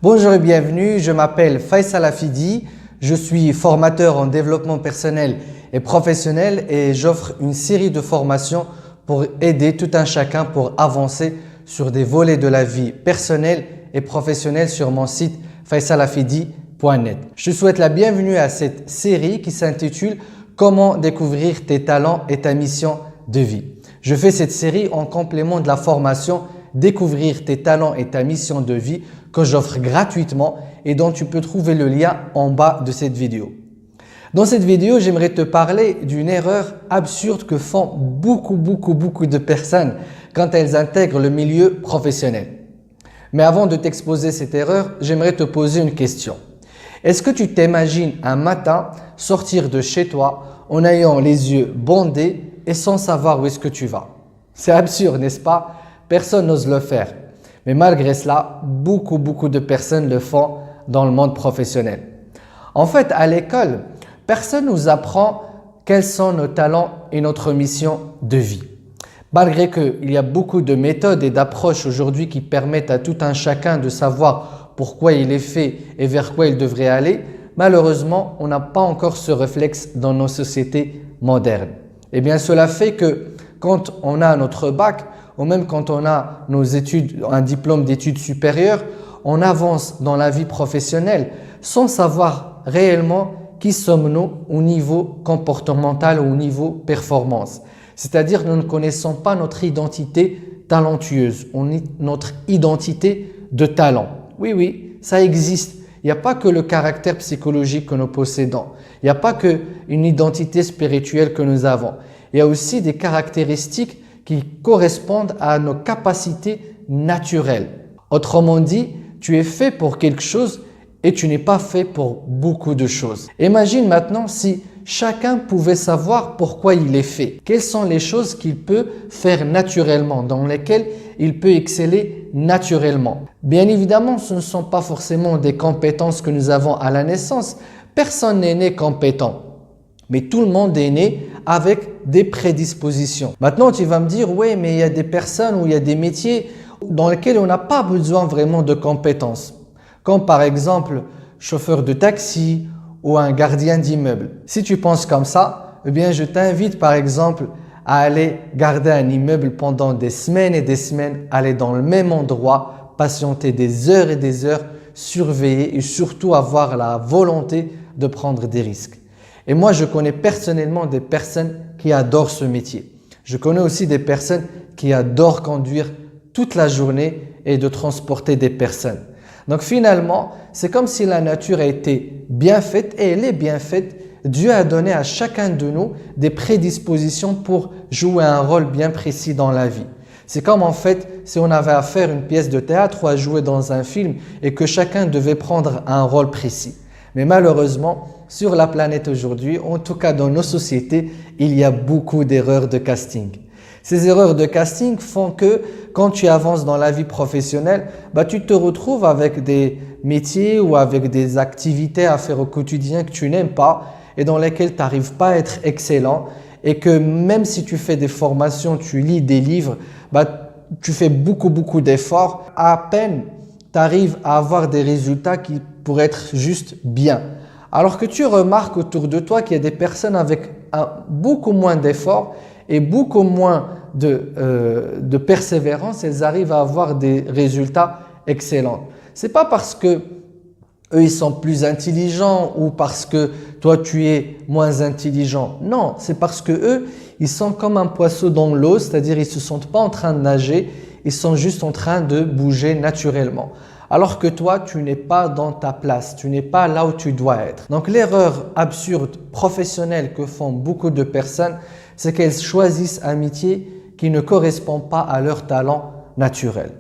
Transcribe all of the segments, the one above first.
Bonjour et bienvenue, je m'appelle Faisal Hafidi, je suis formateur en développement personnel et professionnel et j'offre une série de formations pour aider tout un chacun pour avancer sur des volets de la vie personnelle et professionnelle sur mon site faisalhafidi.net. Je souhaite la bienvenue à cette série qui s'intitule « Comment découvrir tes talents et ta mission de vie ». Je fais cette série en complément de la formation « Découvrir tes talents et ta mission de vie » que j'offre gratuitement et dont tu peux trouver le lien en bas de cette vidéo. Dans cette vidéo, j'aimerais te parler d'une erreur absurde que font beaucoup de personnes quand elles intègrent le milieu professionnel. Mais avant de t'exposer cette erreur, j'aimerais te poser une question. Est-ce que tu t'imagines un matin sortir de chez toi en ayant les yeux bandés et sans savoir où est-ce que tu vas? C'est absurde, n'est-ce pas? Personne n'ose le faire. Mais malgré cela, beaucoup de personnes le font dans le monde professionnel. En fait, à l'école, personne ne nous apprend quels sont nos talents et notre mission de vie. Malgré qu'il y a beaucoup de méthodes et d'approches aujourd'hui qui permettent à tout un chacun de savoir pourquoi il est fait et vers quoi il devrait aller, malheureusement, on n'a pas encore ce réflexe dans nos sociétés modernes. Eh bien, cela fait que quand on a notre bac, ou même quand on a nos études, un diplôme d'études supérieures, on avance dans la vie professionnelle sans savoir réellement qui sommes-nous au niveau comportemental ou au niveau performance. C'est-à-dire nous ne connaissons pas notre identité talentueuse, notre identité de talent. Oui, ça existe. Il n'y a pas que le caractère psychologique que nous possédons. Il n'y a pas qu'une identité spirituelle que nous avons. Il y a aussi des caractéristiques qui correspondent à nos capacités naturelles. Autrement dit, tu es fait pour quelque chose et tu n'es pas fait pour beaucoup de choses. Imagine maintenant si chacun pouvait savoir pourquoi il est fait. Quelles sont les choses qu'il peut faire naturellement, dans lesquelles il peut exceller naturellement. Bien évidemment, ce ne sont pas forcément des compétences que nous avons à la naissance. Personne n'est né compétent. Mais tout le monde est né avec des prédispositions. Maintenant, tu vas me dire, oui, mais il y a des personnes ou il y a des métiers dans lesquels on n'a pas besoin vraiment de compétences. Comme par exemple, chauffeur de taxi ou un gardien d'immeuble. Si tu penses comme ça, eh bien, je t'invite par exemple à aller garder un immeuble pendant des semaines et des semaines, aller dans le même endroit, patienter des heures et des heures, surveiller et surtout avoir la volonté de prendre des risques. Et moi, je connais personnellement des personnes qui adorent ce métier. Je connais aussi des personnes qui adorent conduire toute la journée et de transporter des personnes. Donc finalement, c'est comme si la nature a été bien faite et elle est bien faite. Dieu a donné à chacun de nous des prédispositions pour jouer un rôle bien précis dans la vie. C'est comme en fait si on avait à faire une pièce de théâtre ou à jouer dans un film et que chacun devait prendre un rôle précis. Mais malheureusement, sur la planète aujourd'hui, en tout cas dans nos sociétés, il y a beaucoup d'erreurs de casting. Ces erreurs de casting font que quand tu avances dans la vie professionnelle, tu te retrouves avec des métiers ou avec des activités à faire au quotidien que tu n'aimes pas et dans lesquelles tu n'arrives pas à être excellent et que même si tu fais des formations, tu lis des livres, tu fais beaucoup d'efforts, à peine tu arrives à avoir des résultats qui pourraient être juste bien. Alors que tu remarques autour de toi qu'il y a des personnes avec beaucoup moins d'efforts et beaucoup moins de persévérance, elles arrivent à avoir des résultats excellents. Ce n'est pas parce que eux ils sont plus intelligents ou parce que toi tu es moins intelligent. Non, c'est parce que eux ils sont comme un poisson dans l'eau, c'est-à-dire ils ne se sentent pas en train de nager, ils sont juste en train de bouger naturellement. Alors que toi, tu n'es pas dans ta place, tu n'es pas là où tu dois être. Donc l'erreur absurde professionnelle que font beaucoup de personnes, c'est qu'elles choisissent un métier qui ne correspond pas à leur talent naturel.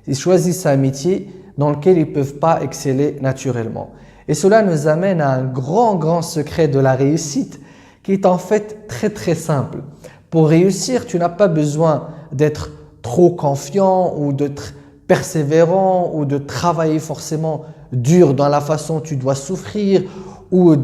Ils choisissent un métier dans lequel ils ne peuvent pas exceller naturellement. Et cela nous amène à un grand secret de la réussite qui est en fait très simple. Pour réussir, tu n'as pas besoin d'être trop confiant ou d'être persévérant ou de travailler forcément dur dans la façon dont tu dois souffrir ou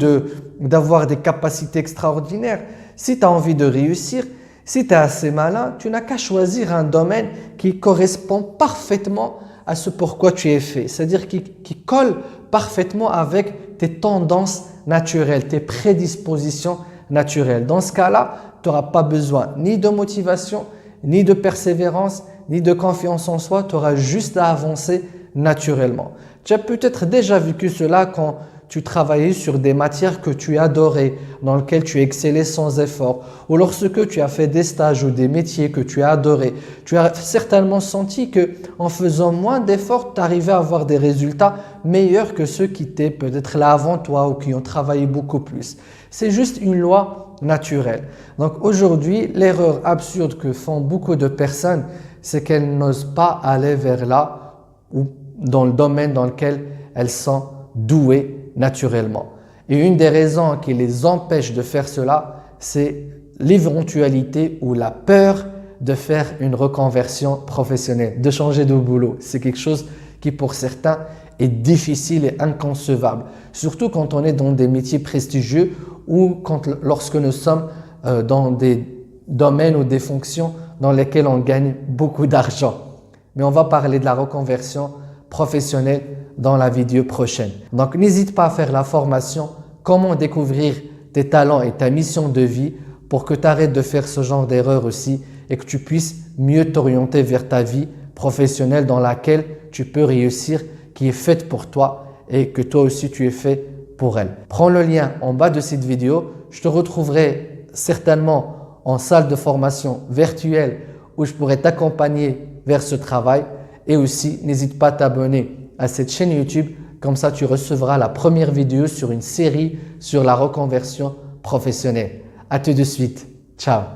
d'avoir des capacités extraordinaires. Si tu as envie de réussir, si tu es assez malin, tu n'as qu'à choisir un domaine qui correspond parfaitement à ce pourquoi tu es fait. C'est-à-dire qui colle parfaitement avec tes tendances naturelles, tes prédispositions naturelles. Dans ce cas-là, tu n'auras pas besoin ni de motivation, ni de persévérance, ni de confiance en soi. Tu auras juste à avancer naturellement. Tu as peut-être déjà vécu cela quand tu travaillais sur des matières que tu adorais, dans lesquelles tu excellais sans effort, ou lorsque tu as fait des stages ou des métiers que tu as adorés. Tu as certainement senti que en faisant moins d'efforts, tu arrivais à avoir des résultats meilleurs que ceux qui étaient peut-être là avant toi ou qui ont travaillé beaucoup plus. C'est juste une loi naturelle. Donc aujourd'hui, l'erreur absurde que font beaucoup de personnes, c'est qu'elles n'osent pas aller vers là ou dans le domaine dans lequel elles sont douées naturellement. Et une des raisons qui les empêche de faire cela, c'est l'éventualité ou la peur de faire une reconversion professionnelle, de changer de boulot. C'est quelque chose qui pour certains est difficile et inconcevable. Surtout quand on est dans des métiers prestigieux ou lorsque nous sommes dans des domaines ou des fonctions dans lesquelles on gagne beaucoup d'argent. Mais on va parler de la reconversion professionnelle dans la vidéo prochaine. Donc n'hésite pas à faire la formation comment découvrir tes talents et ta mission de vie pour que tu arrêtes de faire ce genre d'erreur aussi et que tu puisses mieux t'orienter vers ta vie professionnelle dans laquelle tu peux réussir, qui est faite pour toi et que toi aussi tu es fait pour elle. Prends le lien en bas de cette vidéo. Je te retrouverai certainement en salle de formation virtuelle où je pourrai t'accompagner vers ce travail. Et aussi, n'hésite pas à t'abonner à cette chaîne YouTube. Comme ça, tu recevras la première vidéo sur une série sur la reconversion professionnelle. À tout de suite. Ciao.